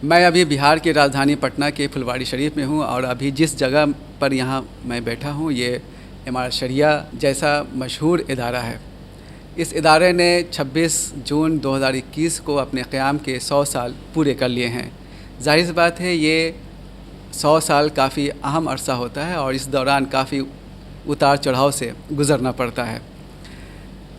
میں ابھی بہار کی راجدھانی پٹنہ کے پھلواری شریف میں ہوں، اور ابھی جس جگہ پر یہاں میں بیٹھا ہوں یہ امارت شریعہ جیسا مشہور ادارہ ہے۔ اس ادارے نے 26 جون 2021 کو اپنے قیام کے 100 سال پورے کر لیے ہیں۔ ظاہر سی بات ہے یہ 100 سال کافی اہم عرصہ ہوتا ہے، اور اس دوران کافی اتار چڑھاؤ سے گزرنا پڑتا ہے۔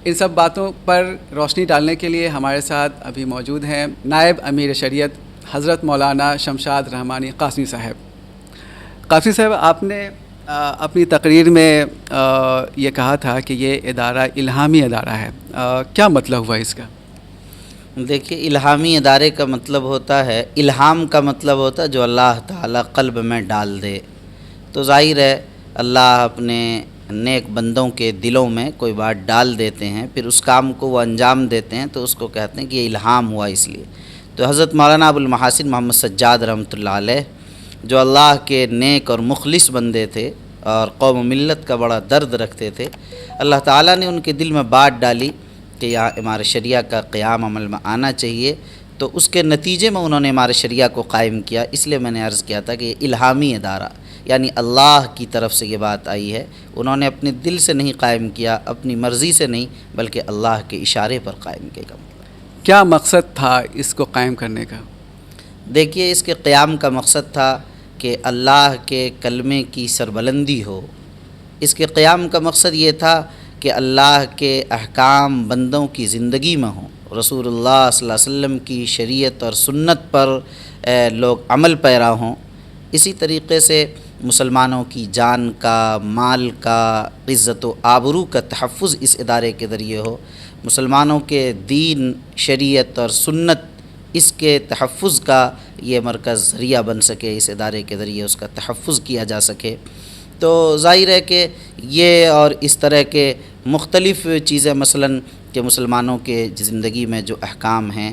ان سب باتوں پر روشنی ڈالنے کے لیے ہمارے ساتھ ابھی موجود ہیں نائب امیر شریعت حضرت مولانا شمشاد رحمانی قاسمی صاحب۔ قاسمی صاحب، آپ نے اپنی تقریر میں یہ کہا تھا کہ یہ ادارہ الہامی ادارہ ہے، کیا مطلب ہوا اس کا؟ دیکھیے، الہامی ادارے کا مطلب ہوتا ہے، الہام کا مطلب ہوتا ہے جو اللہ تعالیٰ قلب میں ڈال دے۔ تو ظاہر ہے اللہ اپنے نیک بندوں کے دلوں میں کوئی بات ڈال دیتے ہیں، پھر اس کام کو وہ انجام دیتے ہیں، تو اس کو کہتے ہیں کہ یہ الہام ہوا۔ اس لیے تو حضرت مولانا ابو المحاسن محمد سجاد رحمۃ اللہ علیہ جو اللہ کے نیک اور مخلص بندے تھے اور قوم و ملت کا بڑا درد رکھتے تھے، اللہ تعالیٰ نے ان کے دل میں بات ڈالی کہ یہاں امارت شریعہ کا قیام عمل میں آنا چاہیے، تو اس کے نتیجے میں انہوں نے امارت شریعہ کو قائم کیا۔ اس لیے میں نے عرض کیا تھا کہ یہ الہامی ادارہ، یعنی اللہ کی طرف سے یہ بات آئی ہے، انہوں نے اپنے دل سے نہیں قائم کیا، اپنی مرضی سے نہیں، بلکہ اللہ کے اشارے پر قائم کیا۔ کیا مقصد تھا اس کو قائم کرنے کا؟ دیکھیے، اس کے قیام کا مقصد تھا کہ اللہ کے کلمے کی سربلندی ہو۔ اس کے قیام کا مقصد یہ تھا کہ اللہ کے احکام بندوں کی زندگی میں ہوں، رسول اللہ صلی اللہ علیہ وسلم کی شریعت اور سنت پر لوگ عمل پیرا ہوں۔ اسی طریقے سے مسلمانوں کی جان کا، مال کا، عزت و آبرو کا تحفظ اس ادارے کے ذریعے ہو، مسلمانوں کے دین، شریعت اور سنت اس کے تحفظ کا یہ مرکز ذریعہ بن سکے، اس ادارے کے ذریعے اس کا تحفظ کیا جا سکے۔ تو ظاہر ہے کہ یہ اور اس طرح کے مختلف چیزیں، مثلاً کہ مسلمانوں کے زندگی میں جو احکام ہیں،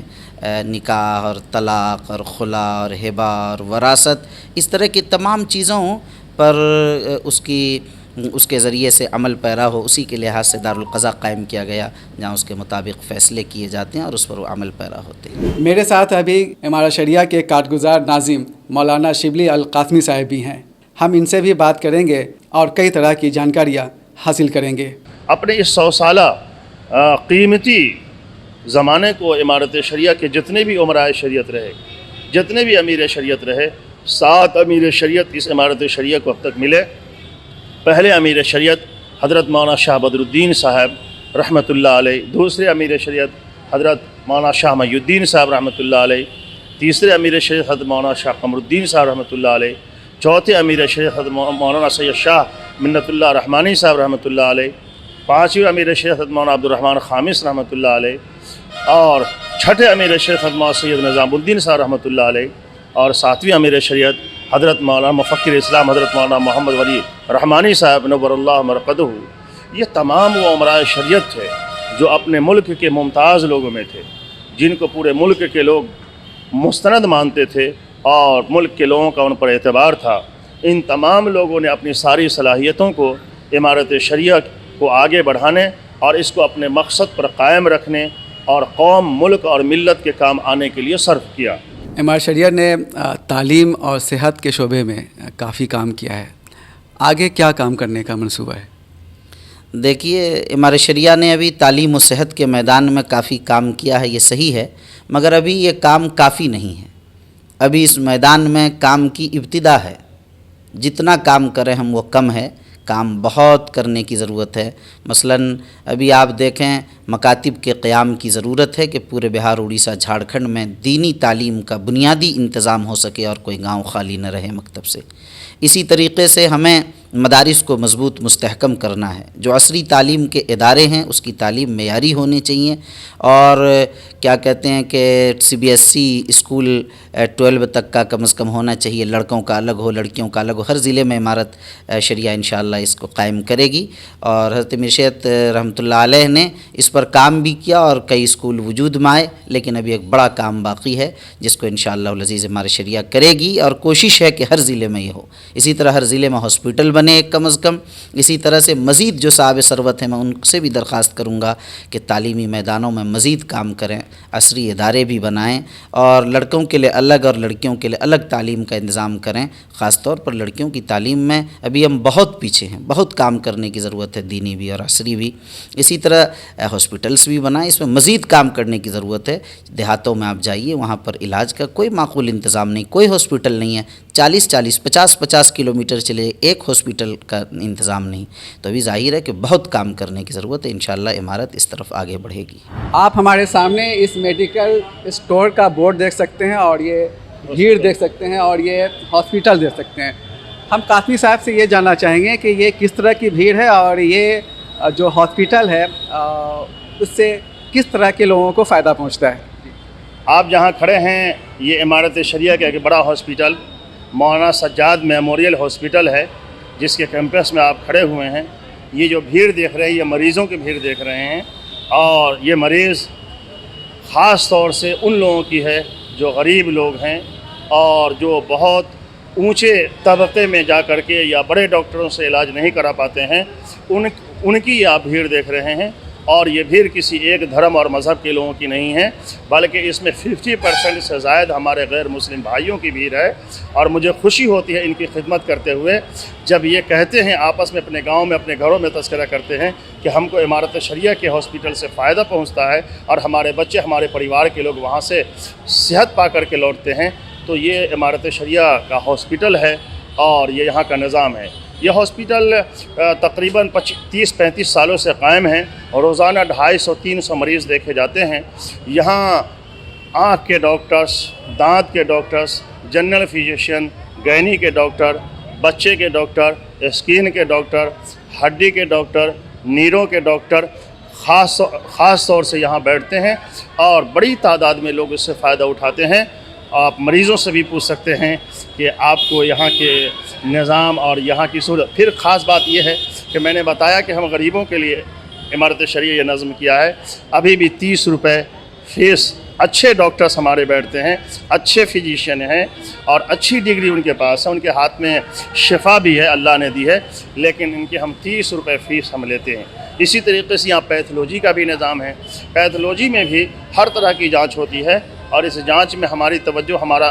نکاح اور طلاق اور خلا اور ہبہ اور وراثت، اس طرح کی تمام چیزوں پر اس کے ذریعے سے عمل پیرا ہو، اسی کے لحاظ سے دارالقضاء قائم کیا گیا، جہاں اس کے مطابق فیصلے کیے جاتے ہیں اور اس پر وہ عمل پیرا ہوتے ہیں۔ میرے ساتھ ابھی امارت شریعہ کے کارگزار ناظم مولانا شبلی القاسمی صاحب بھی ہیں، ہم ان سے بھی بات کریں گے اور کئی طرح کی جانکاریاں حاصل کریں گے۔ اپنے اس 100 سالہ قیمتی زمانے کو امارت شریعہ کے جتنے بھی عمرائے شریعت رہے، جتنے بھی امیر شریعت رہے، 7 امیر شریعت اس امارت شریعہ کو اب تک ملے۔ پہلے امیر شریعت حضرت مولانا شاہ بدر الدین صاحب رحمۃ اللہ علیہ، دوسرے امیر شریعت حضرت مولانا شاہ محی الدین صاحب رحمۃ اللہ علیہ، تیسرے امیر شریعت حضرت مولانا شاہ قمر الدین صاحب رحمۃ اللہ علیہ، چوتھے امیر شریعت حضرت مولانا سید شاہ منت اللہ رحمانی صاحب رحمۃ اللہ علیہ، پانچویں امیر شریعت حضرت مولانا عبد الرحمن خامس رحمۃ اللہ علیہ، اور چھٹے امیر شریعت حضرت مولانا سید نظام الدین صاحب رحمۃ اللہ علیہ، اور ساتویں امیر شریعت حضرت مولانا مفکر اسلام حضرت مولانا محمد ولی رحمانی صاحب نور اللہ مرقدہ۔ یہ تمام وہ امراء شریعت تھے جو اپنے ملک کے ممتاز لوگوں میں تھے، جن کو پورے ملک کے لوگ مستند مانتے تھے اور ملک کے لوگوں کا ان پر اعتبار تھا۔ ان تمام لوگوں نے اپنی ساری صلاحیتوں کو امارت شریعہ کو آگے بڑھانے اور اس کو اپنے مقصد پر قائم رکھنے اور قوم، ملک اور ملت کے کام آنے کے لیے صرف کیا۔ امارت شریعہ نے تعلیم اور صحت کے شعبے میں کافی کام کیا ہے، آگے کیا کام کرنے کا منصوبہ ہے؟ دیکھیے، امارت شریعہ نے ابھی تعلیم و صحت کے میدان میں کافی کام کیا ہے، یہ صحیح ہے، مگر ابھی یہ کام کافی نہیں ہے۔ ابھی اس میدان میں کام کی ابتدا ہے، جتنا کام کریں ہم وہ کم ہے، کام بہت کرنے کی ضرورت ہے۔ مثلاً ابھی آپ دیکھیں، مکاتب کے قیام کی ضرورت ہے کہ پورے بہار، اڑیسہ، جھارکھنڈ میں دینی تعلیم کا بنیادی انتظام ہو سکے اور کوئی گاؤں خالی نہ رہے مکتب سے۔ اسی طریقے سے ہمیں مدارس کو مضبوط مستحکم کرنا ہے، جو عصری تعلیم کے ادارے ہیں اس کی تعلیم معیاری ہونی چاہیے، اور کیا کہتے ہیں کہ CBSE اسکول 12 تک کا کم از کم ہونا چاہیے، لڑکوں کا الگ ہو، لڑکیوں کا الگ ہو۔ ہر ضلع میں امارت شریعہ انشاءاللہ اس کو قائم کرے گی، اور حضرت امیر شریعت رحمۃ اللہ علیہ نے اس پر پر کام بھی کیا اور کئی اسکول وجود میں آئے، لیکن ابھی ایک بڑا کام باقی ہے جس کو انشاءاللہ العزیز امارت شریعہ کرے گی، اور کوشش ہے کہ ہر ضلع میں یہ ہو۔ اسی طرح ہر ضلع میں ہاسپٹل بنے ایک کم از کم۔ اسی طرح سے مزید جو صاحب ثروت ہیں میں ان سے بھی درخواست کروں گا کہ تعلیمی میدانوں میں مزید کام کریں، عصری ادارے بھی بنائیں، اور لڑکوں کے لیے الگ اور لڑکیوں کے لیے الگ تعلیم کا انتظام کریں۔ خاص طور پر لڑکیوں کی تعلیم میں ابھی ہم بہت پیچھے ہیں، بہت کام کرنے کی ضرورت ہے، دینی بھی اور عصری بھی۔ اسی طرح ہاسپٹلس بھی بنائیں، اس میں مزید کام کرنے کی ضرورت ہے۔ دیہاتوں میں آپ جائیے، وہاں پر علاج کا کوئی معقول انتظام نہیں، کوئی ہاسپٹل نہیں ہے، 50 کلومیٹر چلے ایک ہاسپٹل کا انتظام نہیں۔ تو ابھی ظاہر ہے کہ بہت کام کرنے کی ضرورت ہے، انشاءاللہ امارت اس طرف آگے بڑھے گی۔ آپ ہمارے سامنے اس میڈیکل اسٹور کا بورڈ دیکھ سکتے ہیں، اور یہ بھیڑ دیکھ سکتے ہیں، اور یہ ہاسپٹل دیکھ سکتے ہیں۔ ہم قاسمی صاحب سے یہ جاننا چاہیں گے کہ یہ کس طرح کی بھیڑ ہے، اور یہ جو ہاسپٹل ہے اس سے کس طرح کے لوگوں کو فائدہ پہنچتا ہے؟ آپ جہاں کھڑے ہیں یہ امارت شریعہ کا ایک بڑا ہاسپٹل مولانا سجاد میموریل ہاسپٹل ہے، جس کے کیمپس میں آپ کھڑے ہوئے ہیں۔ یہ جو بھیڑ دیکھ رہے ہیں یہ مریضوں کی بھیڑ دیکھ رہے ہیں، اور یہ مریض خاص طور سے ان لوگوں کی ہے جو غریب لوگ ہیں اور جو بہت اونچے طبقے میں جا کر کے یا بڑے ڈاکٹروں سے علاج نہیں کرا پاتے ہیں، ان کی آپ بھیڑ دیکھ رہے ہیں۔ اور یہ بھیڑ کسی ایک دھرم اور مذہب کے لوگوں کی نہیں ہے، بلکہ اس میں 50% سے زائد ہمارے غیر مسلم بھائیوں کی بھیڑ ہے۔ اور مجھے خوشی ہوتی ہے ان کی خدمت کرتے ہوئے، جب یہ کہتے ہیں آپس میں اپنے گاؤں میں اپنے گھروں میں تذکرہ کرتے ہیں کہ ہم کو امارت شریعہ کے ہاسپٹل سے فائدہ پہنچتا ہے، اور ہمارے بچے ہمارے پریوار کے لوگ وہاں سے صحت پا کر کے لوٹتے ہیں۔ تو یہ امارت شریعہ کا ہاسپٹل ہے اور یہ یہاں کا نظام ہے۔ یہ ہاسپٹل تقریباً 30-35 سالوں سے قائم ہیں، اور روزانہ 250-300 مریض دیکھے جاتے ہیں۔ یہاں آنکھ کے ڈاکٹرز، دانت کے ڈاکٹرز، جنرل فزیشین، گینی کے ڈاکٹر، بچے کے ڈاکٹر، اسکن کے ڈاکٹر، ہڈی کے ڈاکٹر، نیروں کے ڈاکٹر خاص طور سے یہاں بیٹھتے ہیں، اور بڑی تعداد میں لوگ اس سے فائدہ اٹھاتے ہیں۔ آپ مریضوں سے بھی پوچھ سکتے ہیں کہ آپ کو یہاں کے نظام اور یہاں کی سہولت۔ پھر خاص بات یہ ہے کہ میں نے بتایا کہ ہم غریبوں کے لیے امارت شریعہ یہ نظم کیا ہے۔ ابھی بھی 30 روپے فیس، اچھے ڈاکٹرز ہمارے بیٹھتے ہیں، اچھے فزیشین ہیں، اور اچھی ڈگری ان کے پاس ہے، ان کے ہاتھ میں شفا بھی ہے اللہ نے دی ہے، لیکن ان کے ہم 30 روپے فیس ہم لیتے ہیں۔ اسی طریقے سے یہاں پیتھولوجی کا بھی نظام ہے۔ پیتھولوجی میں بھی ہر طرح کی جانچ ہوتی ہے، اور اس جانچ میں ہماری توجہ، ہمارا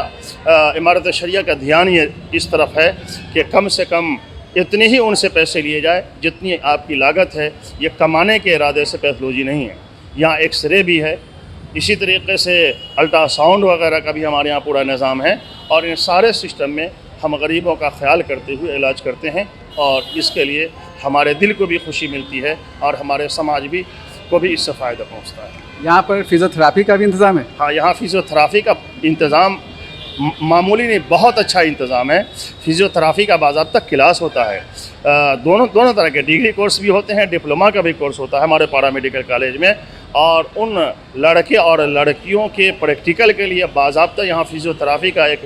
امارت شریعہ کا دھیان یہ اس طرف ہے کہ کم سے کم اتنے ہی ان سے پیسے لیے جائے جتنی آپ کی لاگت ہے۔ یہ کمانے کے ارادے سے پیتھولوجی نہیں ہے۔ یہاں ایکس رے بھی ہے، اسی طریقے سے الٹرا ساؤنڈ وغیرہ کا بھی ہمارے یہاں پورا نظام ہے، اور ان سارے سسٹم میں ہم غریبوں کا خیال کرتے ہوئے علاج کرتے ہیں، اور اس کے لیے ہمارے دل کو بھی خوشی ملتی ہے، اور ہمارے سماج بھی کو بھی اس سے فائدہ پہنچتا ہے۔ یہاں پر فزیو تھراپی کا بھی انتظام ہے؟ ہاں، یہاں فزیو تھراپی کا انتظام معمولی نہیں، بہت اچھا انتظام ہے۔ فزیو تھراپی کا باضابطہ کلاس ہوتا ہے، دونوں طرح کے ڈگری کورس بھی ہوتے ہیں، ڈپلوما کا بھی کورس ہوتا ہے ہمارے پارا میڈیکل کالج میں، اور ان لڑکے اور لڑکیوں کے پریکٹیکل کے لیے باضابطہ یہاں فزیو تھراپی کا ایک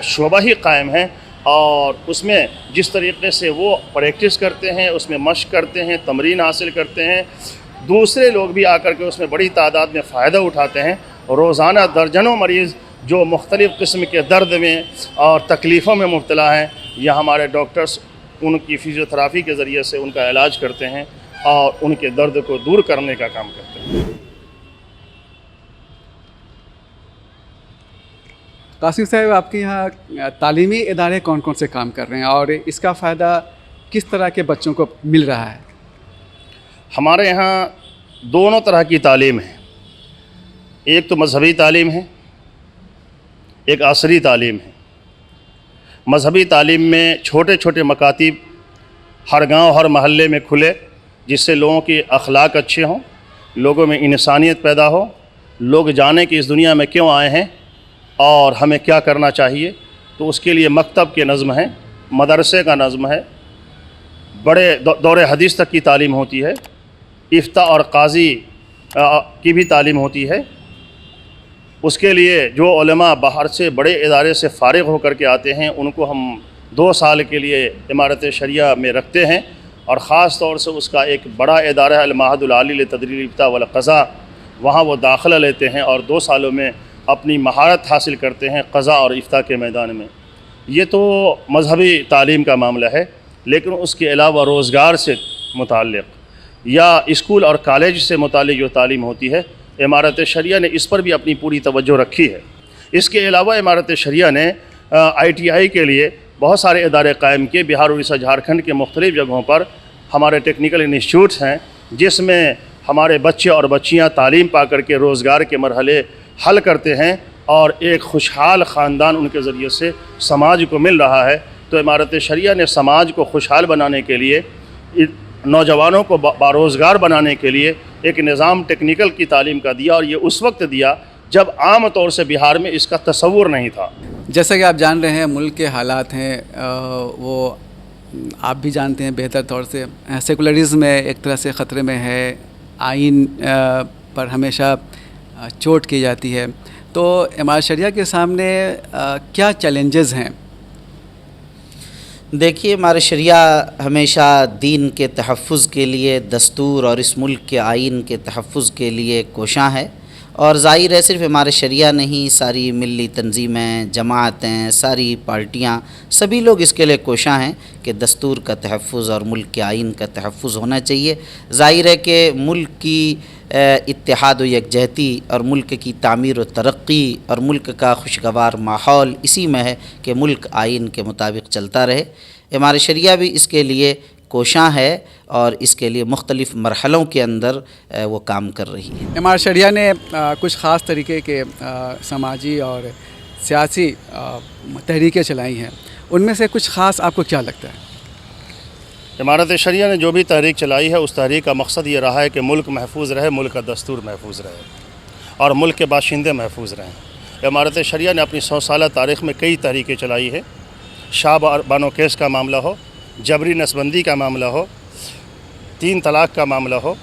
شعبہ ہی قائم ہے، اور اس میں جس طریقے سے وہ پریکٹس کرتے ہیں، اس میں مشق کرتے ہیں، تمرین حاصل کرتے ہیں، دوسرے لوگ بھی آ کر کے اس میں بڑی تعداد میں فائدہ اٹھاتے ہیں۔ روزانہ درجنوں مریض جو مختلف قسم کے درد میں اور تکلیفوں میں مبتلا ہیں، یہ ہمارے ڈاکٹرز ان کی فزیو تھراپی کے ذریعے سے ان کا علاج کرتے ہیں اور ان کے درد کو دور کرنے کا کام کرتے ہیں۔ قاسم صاحب، آپ کے یہاں تعلیمی ادارے کون کون سے کام کر رہے ہیں، اور اس کا فائدہ کس طرح کے بچوں کو مل رہا ہے؟ ہمارے یہاں دونوں طرح کی تعلیم ہے، ایک تو مذہبی تعلیم ہے، ایک عصری تعلیم ہے۔ مذہبی تعلیم میں چھوٹے چھوٹے مکاتب ہر گاؤں ہر محلے میں کھلے، جس سے لوگوں کی اخلاق اچھے ہوں، لوگوں میں انسانیت پیدا ہو، لوگ جانیں کہ اس دنیا میں کیوں آئے ہیں اور ہمیں کیا کرنا چاہیے۔ تو اس کے لیے مکتب کے نظم ہے، مدرسے کا نظم ہے، بڑے دور حدیث تک کی تعلیم ہوتی ہے، افتاء اور قاضی کی بھی تعلیم ہوتی ہے۔ اس کے لیے جو علماء باہر سے بڑے ادارے سے فارغ ہو کر کے آتے ہیں، ان کو ہم 2 سال کے لیے امارت شریعہ میں رکھتے ہیں، اور خاص طور سے اس کا ایک بڑا ادارہ ہے المعہد العالی لتدریس الافتاء والقضاء، وہاں وہ داخلہ لیتے ہیں اور 2 سالوں میں اپنی مہارت حاصل کرتے ہیں قضاء اور افتاء کے میدان میں۔ یہ تو مذہبی تعلیم کا معاملہ ہے، لیکن اس کے علاوہ روزگار سے متعلق یا اسکول اور کالج سے متعلق جو تعلیم ہوتی ہے، امارت شریعہ نے اس پر بھی اپنی پوری توجہ رکھی ہے۔ اس کے علاوہ امارت شریعہ نے ITI کے لیے بہت سارے ادارے قائم کیے۔ بہار اڑیسہ جھارکھنڈ کے مختلف جگہوں پر ہمارے ٹیکنیکل انسٹیٹیوٹس ہیں، جس میں ہمارے بچے اور بچیاں تعلیم پا کر کے روزگار کے مرحلے حل کرتے ہیں اور ایک خوشحال خاندان ان کے ذریعے سے سماج کو مل رہا ہے۔ تو امارت شریعہ نے سماج کو خوشحال بنانے کے لیے، نوجوانوں کو باروزگار بنانے کے لیے ایک نظام ٹیکنیکل کی تعلیم کا دیا، اور یہ اس وقت دیا جب عام طور سے بہار میں اس کا تصور نہیں تھا۔ جیسا کہ آپ جان رہے ہیں ملک کے حالات ہیں، وہ آپ بھی جانتے ہیں بہتر طور سے، سیکولرزم ایک طرح سے خطرے میں ہے، آئین پر ہمیشہ چوٹ کی جاتی ہے۔ تو امارت شریعہ کے سامنے کیا چیلنجز ہیں؟ دیکھیے، ہمارے شریعہ ہمیشہ دین کے تحفظ کے لیے، دستور اور اس ملک کے آئین کے تحفظ کے لیے کوشاں ہے، اور ظاہر ہے صرف ہمارے شریعہ نہیں، ساری ملی تنظیمیں، جماعتیں، ساری پارٹیاں، سبھی لوگ اس کے لیے کوشاں ہیں کہ دستور کا تحفظ اور ملک کے آئین کا تحفظ ہونا چاہیے۔ ظاہر ہے کہ ملک کی اتحاد و یکجہتی اور ملک کی تعمیر و ترقی اور ملک کا خوشگوار ماحول اسی میں ہے کہ ملک آئین کے مطابق چلتا رہے۔ ہمارے شریعہ بھی اس کے لیے کوشاں ہے اور اس کے لیے مختلف مرحلوں کے اندر وہ کام کر رہی ہے۔ امارت شریعہ نے کچھ خاص طریقے کے سماجی اور سیاسی تحریکیں چلائی ہیں، ان میں سے کچھ خاص آپ کو کیا لگتا ہے؟ امارت شریعہ نے جو بھی تحریک چلائی ہے، اس تحریک کا مقصد یہ رہا ہے کہ ملک محفوظ رہے، ملک کا دستور محفوظ رہے اور ملک کے باشندے محفوظ رہیں۔ امارت شریعہ نے اپنی 100 سالہ تاریخ میں کئی تحریکیں چلائی ہیں، شاہ بانو کیس کا معاملہ ہو، جبری نسبندی کا معاملہ ہو، 3 طلاق کا معاملہ ہو،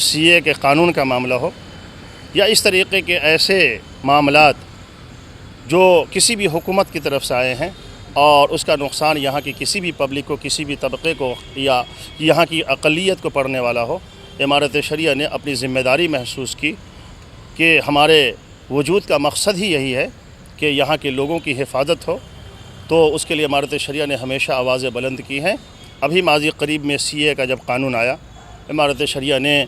CA کے قانون کا معاملہ ہو، یا اس طریقے کے ایسے معاملات جو کسی بھی حکومت کی طرف سے آئے ہیں اور اس کا نقصان یہاں کی کسی بھی پبلک کو، کسی بھی طبقے کو یا یہاں کی اقلیت کو پڑنے والا ہو، امارت شریعہ نے اپنی ذمہ داری محسوس کی کہ ہمارے وجود کا مقصد ہی یہی ہے کہ یہاں کے لوگوں کی حفاظت ہو۔ تو اس کے لیے امارت شریعہ نے ہمیشہ آوازیں بلند کی ہیں۔ ابھی ماضی قریب میں CA کا جب قانون آیا، امارت شریعہ نے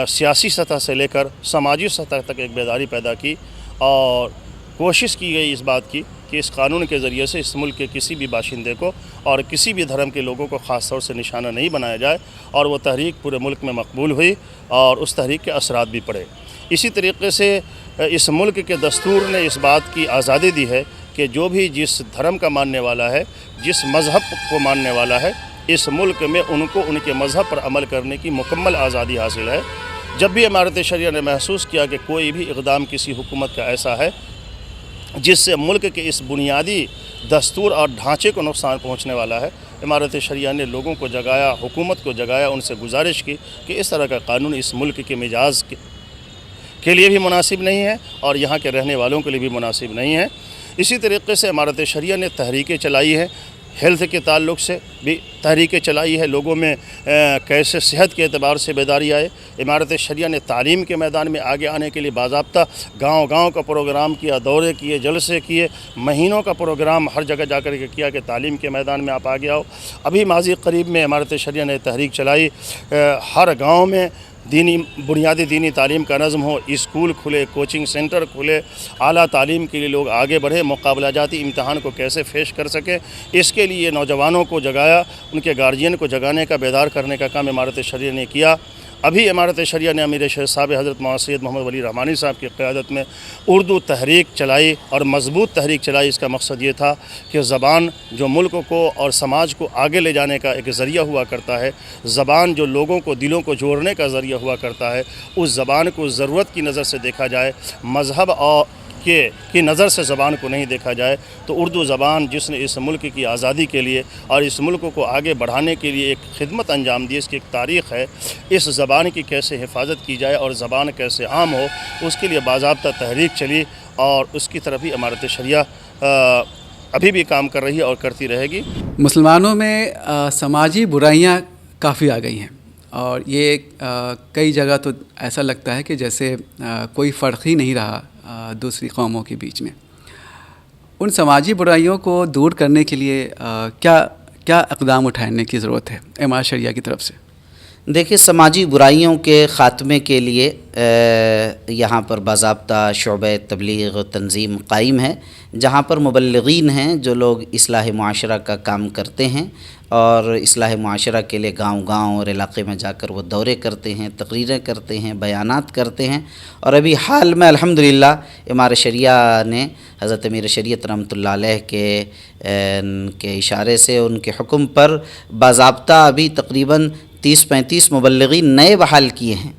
سیاسی سطح سے لے کر سماجی سطح تک ایک بیداری پیدا کی اور کوشش کی گئی اس بات کی کہ اس قانون کے ذریعے سے اس ملک کے کسی بھی باشندے کو اور کسی بھی دھرم کے لوگوں کو خاص طور سے نشانہ نہیں بنایا جائے، اور وہ تحریک پورے ملک میں مقبول ہوئی اور اس تحریک کے اثرات بھی پڑے۔ اسی طریقے سے اس ملک کے دستور نے اس بات کی آزادی دی ہے کہ جو بھی جس دھرم کا ماننے والا ہے، جس مذہب کو ماننے والا ہے، اس ملک میں ان کو ان کے مذہب پر عمل کرنے کی مکمل آزادی حاصل ہے۔ جب بھی امارت شریعہ نے محسوس کیا کہ کوئی بھی اقدام کسی حکومت کا ایسا ہے جس سے ملک کے اس بنیادی دستور اور ڈھانچے کو نقصان پہنچنے والا ہے، امارت شریعہ نے لوگوں کو جگایا، حکومت کو جگایا، ان سے گزارش کی کہ اس طرح کا قانون اس ملک کے مزاج کے لیے بھی مناسب نہیں ہے اور یہاں کے رہنے والوں کے لیے بھی مناسب نہیں ہے۔ اسی طریقے سے امارت شریعہ نے تحریکیں چلائی ہیں، ہیلتھ کے تعلق سے بھی تحریکیں چلائی ہے، لوگوں میں کیسے صحت کے اعتبار سے بیداری آئے۔ امارت شریعہ نے تعلیم کے میدان میں آگے آنے کے لیے باضابطہ گاؤں گاؤں کا پروگرام کیا، دورے کیے، جلسے کیے، مہینوں کا پروگرام ہر جگہ جا کر کے کیا کہ تعلیم کے میدان میں آپ آگے آؤ۔ ابھی ماضی قریب میں امارت شریعہ نے تحریک چلائی، ہر گاؤں میں بنیادی دینی تعلیم کا نظم ہو، اسکول کھلے، کوچنگ سینٹر کھلے، اعلیٰ تعلیم کے لیے لوگ آگے بڑھے، مقابلہ جاتی امتحان کو کیسے فیش کر سکیں، اس کے لیے نوجوانوں کو جگایا، ان کے گارجین کو جگانے کا، بیدار کرنے کا کام امارت شریعہ نے کیا۔ ابھی امارت شریعہ نے امیر شیخ صاحب حضرت مولانا سید محمد ولی رحمانی صاحب کی قیادت میں اردو تحریک چلائی اور مضبوط تحریک چلائی۔ اس کا مقصد یہ تھا کہ زبان جو ملک کو اور سماج کو آگے لے جانے کا ایک ذریعہ ہوا کرتا ہے، زبان جو لوگوں کو دلوں کو جوڑنے کا ذریعہ ہوا کرتا ہے، اس زبان کو ضرورت کی نظر سے دیکھا جائے، مذہب اور کی نظر سے زبان کو نہیں دیکھا جائے۔ تو اردو زبان جس نے اس ملک کی آزادی کے لیے اور اس ملک کو آگے بڑھانے کے لیے ایک خدمت انجام دی، اس کی ایک تاریخ ہے، اس زبان کی کیسے حفاظت کی جائے اور زبان کیسے عام ہو، اس کے لیے باضابطہ تحریک چلی اور اس کی طرف ہی امارت شریعہ ابھی بھی کام کر رہی ہے اور کرتی رہے گی۔ مسلمانوں میں سماجی برائیاں کافی آ گئی ہیں، اور یہ کئی جگہ تو ایسا لگتا ہے کہ جیسے کوئی فرق ہی نہیں رہا دوسری قوموں کے بیچ میں۔ ان سماجی برائیوں کو دور کرنے کے لیے کیا اقدام اٹھانے کی ضرورت ہے امارت شریعہ کی طرف سے؟ دیکھیے، سماجی برائیوں کے خاتمے کے لیے یہاں پر باضابطہ شعبہ تبلیغ و تنظیم قائم ہے، جہاں پر مبلغین ہیں جو لوگ اصلاح معاشرہ کا کام کرتے ہیں، اور اصلاح معاشرہ کے لیے گاؤں گاؤں اور علاقے میں جا کر وہ دورے کرتے ہیں، تقریریں کرتے ہیں، بیانات کرتے ہیں۔ اور ابھی حال میں الحمدللہ امارت شریعہ نے حضرت امیر شریعت رحمۃ اللہ علیہ کے اشارے سے، ان کے حکم پر باضابطہ ابھی تقریباً 30-35 مبلغین نئے بحال کیے ہیں،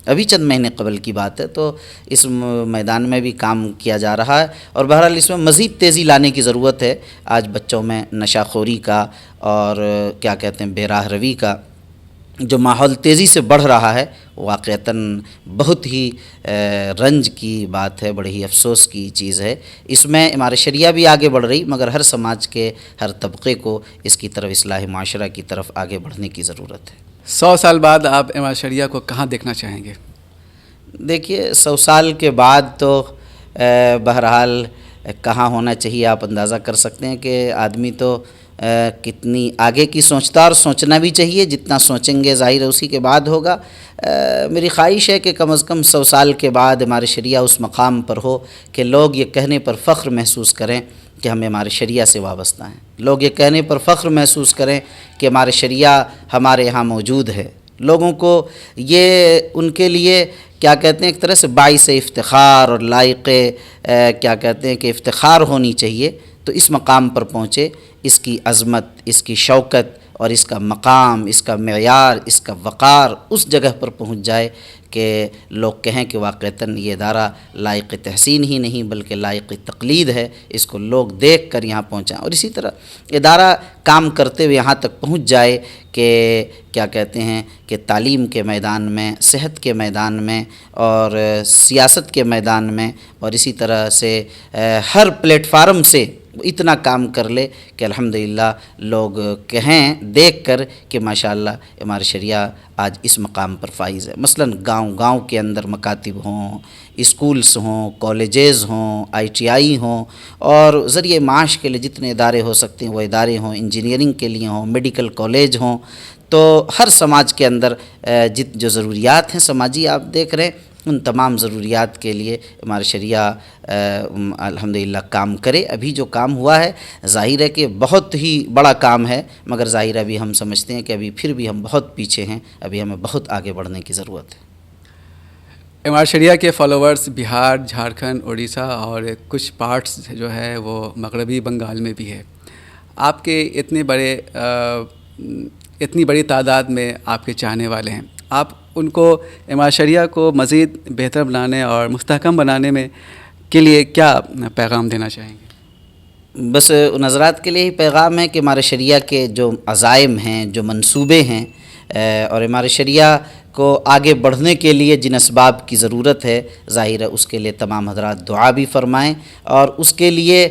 ابھی چند مہینے قبل کی بات ہے۔ تو اس میدان میں بھی کام کیا جا رہا ہے، اور بہرحال اس میں مزید تیزی لانے کی ضرورت ہے۔ آج بچوں میں نشہ خوری کا اور کیا کہتے ہیں بے راہ روی کا جو ماحول تیزی سے بڑھ رہا ہے، واقعتاً بہت ہی رنج کی بات ہے، بڑی ہی افسوس کی چیز ہے۔ اس میں امارت شریعہ بھی آگے بڑھ رہی، مگر ہر سماج کے ہر طبقے کو اس کی طرف، اصلاح معاشرہ کی طرف آگے بڑھنے کی ضرورت ہے۔ 100 سال بعد آپ امارت شریعہ کو کہاں دیکھنا چاہیں گے؟ دیکھیے، 100 سال کے بعد تو بہرحال کہاں ہونا چاہیے آپ اندازہ کر سکتے ہیں کہ آدمی تو کتنی آگے کی سوچتا، اور سوچنا بھی چاہیے، جتنا سوچیں گے ظاہر ہے اسی کے بعد ہوگا۔ میری خواہش ہے کہ کم از کم 100 سال کے بعد امارت شریعہ اس مقام پر ہو کہ لوگ یہ کہنے پر فخر محسوس کریں کہ ہم امارت شریعہ سے وابستہ ہیں، لوگ یہ کہنے پر فخر محسوس کریں کہ امارت شریعہ ہمارے یہاں موجود ہے۔ لوگوں کو یہ ان کے لیے کیا کہتے ہیں ایک طرح سے باعث افتخار اور لائق کیا کہتے ہیں کہ افتخار ہونی چاہیے، تو اس مقام پر پہنچے، اس کی عظمت، اس کی شوکت اور اس کا مقام، اس کا معیار، اس کا وقار اس جگہ پر پہنچ جائے کہ لوگ کہیں کہ واقعتاً یہ ادارہ لائق تحسین ہی نہیں بلکہ لائق تقلید ہے، اس کو لوگ دیکھ کر یہاں پہنچائیں۔ اور اسی طرح ادارہ کام کرتے ہوئے یہاں تک پہنچ جائے کہ کیا کہتے ہیں کہ تعلیم کے میدان میں، صحت کے میدان میں اور سیاست کے میدان میں، اور اسی طرح سے ہر پلیٹ فارم سے اتنا کام کر لے کہ الحمدللہ لوگ کہیں دیکھ کر کہ ماشاءاللہ امارت شریعہ آج اس مقام پر فائز ہے۔ مثلاً گاؤں گاؤں کے اندر مکاتب ہوں، اسکولز ہوں، کالجز ہوں، ITI ہوں، اور ذریعہ معاش کے لیے جتنے ادارے ہو سکتے ہیں وہ ادارے ہوں، انجینئرنگ کے لیے ہوں، میڈیکل کالج ہوں۔ تو ہر سماج کے اندر جو ضروریات ہیں سماجی آپ دیکھ رہے ہیں، ان تمام ضروریات کے لیے امارت شریعہ الحمدللہ کام کرے۔ ابھی جو کام ہوا ہے ظاہر ہے کہ بہت ہی بڑا کام ہے، مگر ظاہر ہے ابھی ہم سمجھتے ہیں کہ ابھی پھر بھی ہم بہت پیچھے ہیں، ابھی ہمیں بہت آگے بڑھنے کی ضرورت ہے۔ امارت شریعہ کے فالوورز بہار، جھارکھنڈ، اڑیسہ اور کچھ پارٹس جو ہے وہ مغربی بنگال میں بھی ہے۔ آپ کے اتنی بڑی تعداد میں آپ کے چاہنے والے ہیں، آپ ان کو امارت شریعہ کو مزید بہتر بنانے اور مستحکم بنانے میں کے لیے کیا پیغام دینا چاہیں گے؟ بس ان حضرات کے لیے ہی پیغام ہے کہ امارت شریعہ کے جو عزائم ہیں، جو منصوبے ہیں، اور امارت شریعہ کو آگے بڑھنے کے لیے جن اسباب کی ضرورت ہے، ظاہر ہے اس کے لیے تمام حضرات دعا بھی فرمائیں، اور اس کے لیے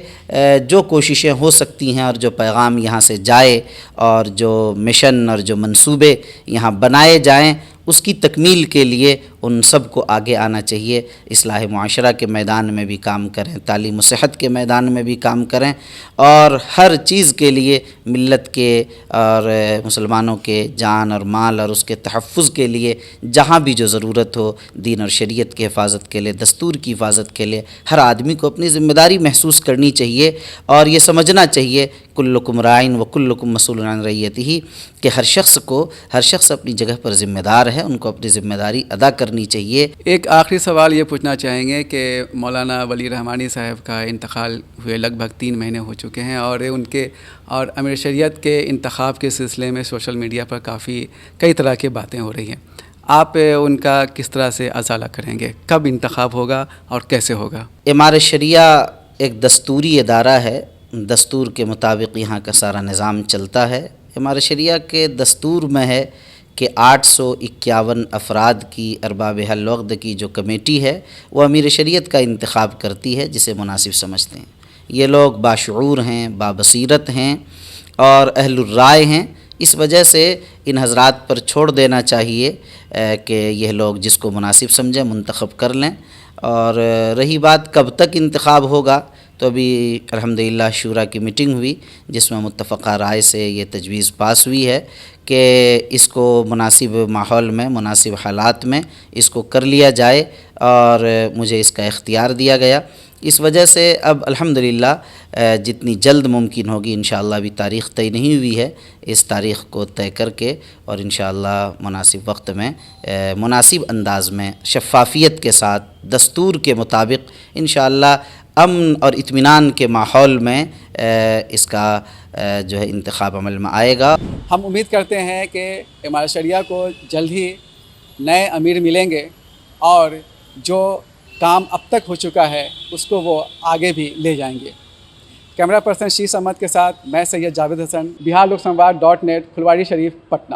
جو کوششیں ہو سکتی ہیں اور جو پیغام یہاں سے جائے اور جو مشن اور جو منصوبے یہاں بنائے جائیں، اس کی تکمیل کے لیے ان سب کو آگے آنا چاہیے۔ اصلاح معاشرہ کے میدان میں بھی کام کریں، تعلیم و صحت کے میدان میں بھی کام کریں، اور ہر چیز کے لیے ملت کے اور مسلمانوں کے جان اور مال اور اس کے تحفظ کے لیے جہاں بھی جو ضرورت ہو، دین اور شریعت کی حفاظت کے لیے، دستور کی حفاظت کے لیے ہر آدمی کو اپنی ذمہ داری محسوس کرنی چاہیے، اور یہ سمجھنا چاہیے کلکم رائن و کلکم مسئول عن رعیتہ، کہ ہر شخص اپنی جگہ پر ذمہ دار ہے، ان کو اپنی ذمہ داری ادا کرنی چاہیے۔ ایک آخری سوال یہ پوچھنا چاہیں گے کہ مولانا ولی رحمانی صاحب کا انتقال ہوئے لگ بھگ 3 مہینے ہو چکے ہیں، اور امیر شریعت کے انتخاب کے سلسلے میں سوشل میڈیا پر کئی طرح کی باتیں ہو رہی ہیں، آپ ان کا کس طرح سے ازالہ کریں گے؟ کب انتخاب ہوگا اور کیسے ہوگا؟ امارت شریعہ ایک دستوری ادارہ ہے، دستور کے مطابق یہاں کا سارا نظام چلتا ہے۔ امارت شریعہ کے دستور میں ہے کہ 851 افراد کی ارباب حل وقت کی جو کمیٹی ہے وہ امیر شریعت کا انتخاب کرتی ہے جسے مناسب سمجھتے ہیں۔ یہ لوگ باشعور ہیں، بابصیرت ہیں اور اہل الرائے ہیں، اس وجہ سے ان حضرات پر چھوڑ دینا چاہیے کہ یہ لوگ جس کو مناسب سمجھیں منتخب کر لیں. اور رہی بات کب تک انتخاب ہوگا، تو ابھی الحمدللہ شورا کی میٹنگ ہوئی جس میں متفقہ رائے سے یہ تجویز پاس ہوئی ہے کہ اس کو مناسب ماحول میں، مناسب حالات میں اس کو کر لیا جائے، اور مجھے اس کا اختیار دیا گیا. اس وجہ سے اب الحمدللہ جتنی جلد ممکن ہوگی انشاءاللہ، ابھی تاریخ طے نہیں ہوئی ہے، اس تاریخ کو طے کر کے اور انشاءاللہ مناسب وقت میں مناسب انداز میں شفافیت کے ساتھ دستور کے مطابق انشاءاللہ امن اور اطمینان کے ماحول میں اس کا جو ہے انتخاب عمل میں آئے گا. ہم امید کرتے ہیں کہ امارت شریعہ کو جلد ہی نئے امیر ملیں گے اور جو کام اب تک ہو چکا ہے اس کو وہ آگے بھی لے جائیں گے. کیمرہ پرسن شیش احمد کے ساتھ میں سید جاوید حسن، بہار لوک سنواد .net، پھلواری شریف، پٹنہ.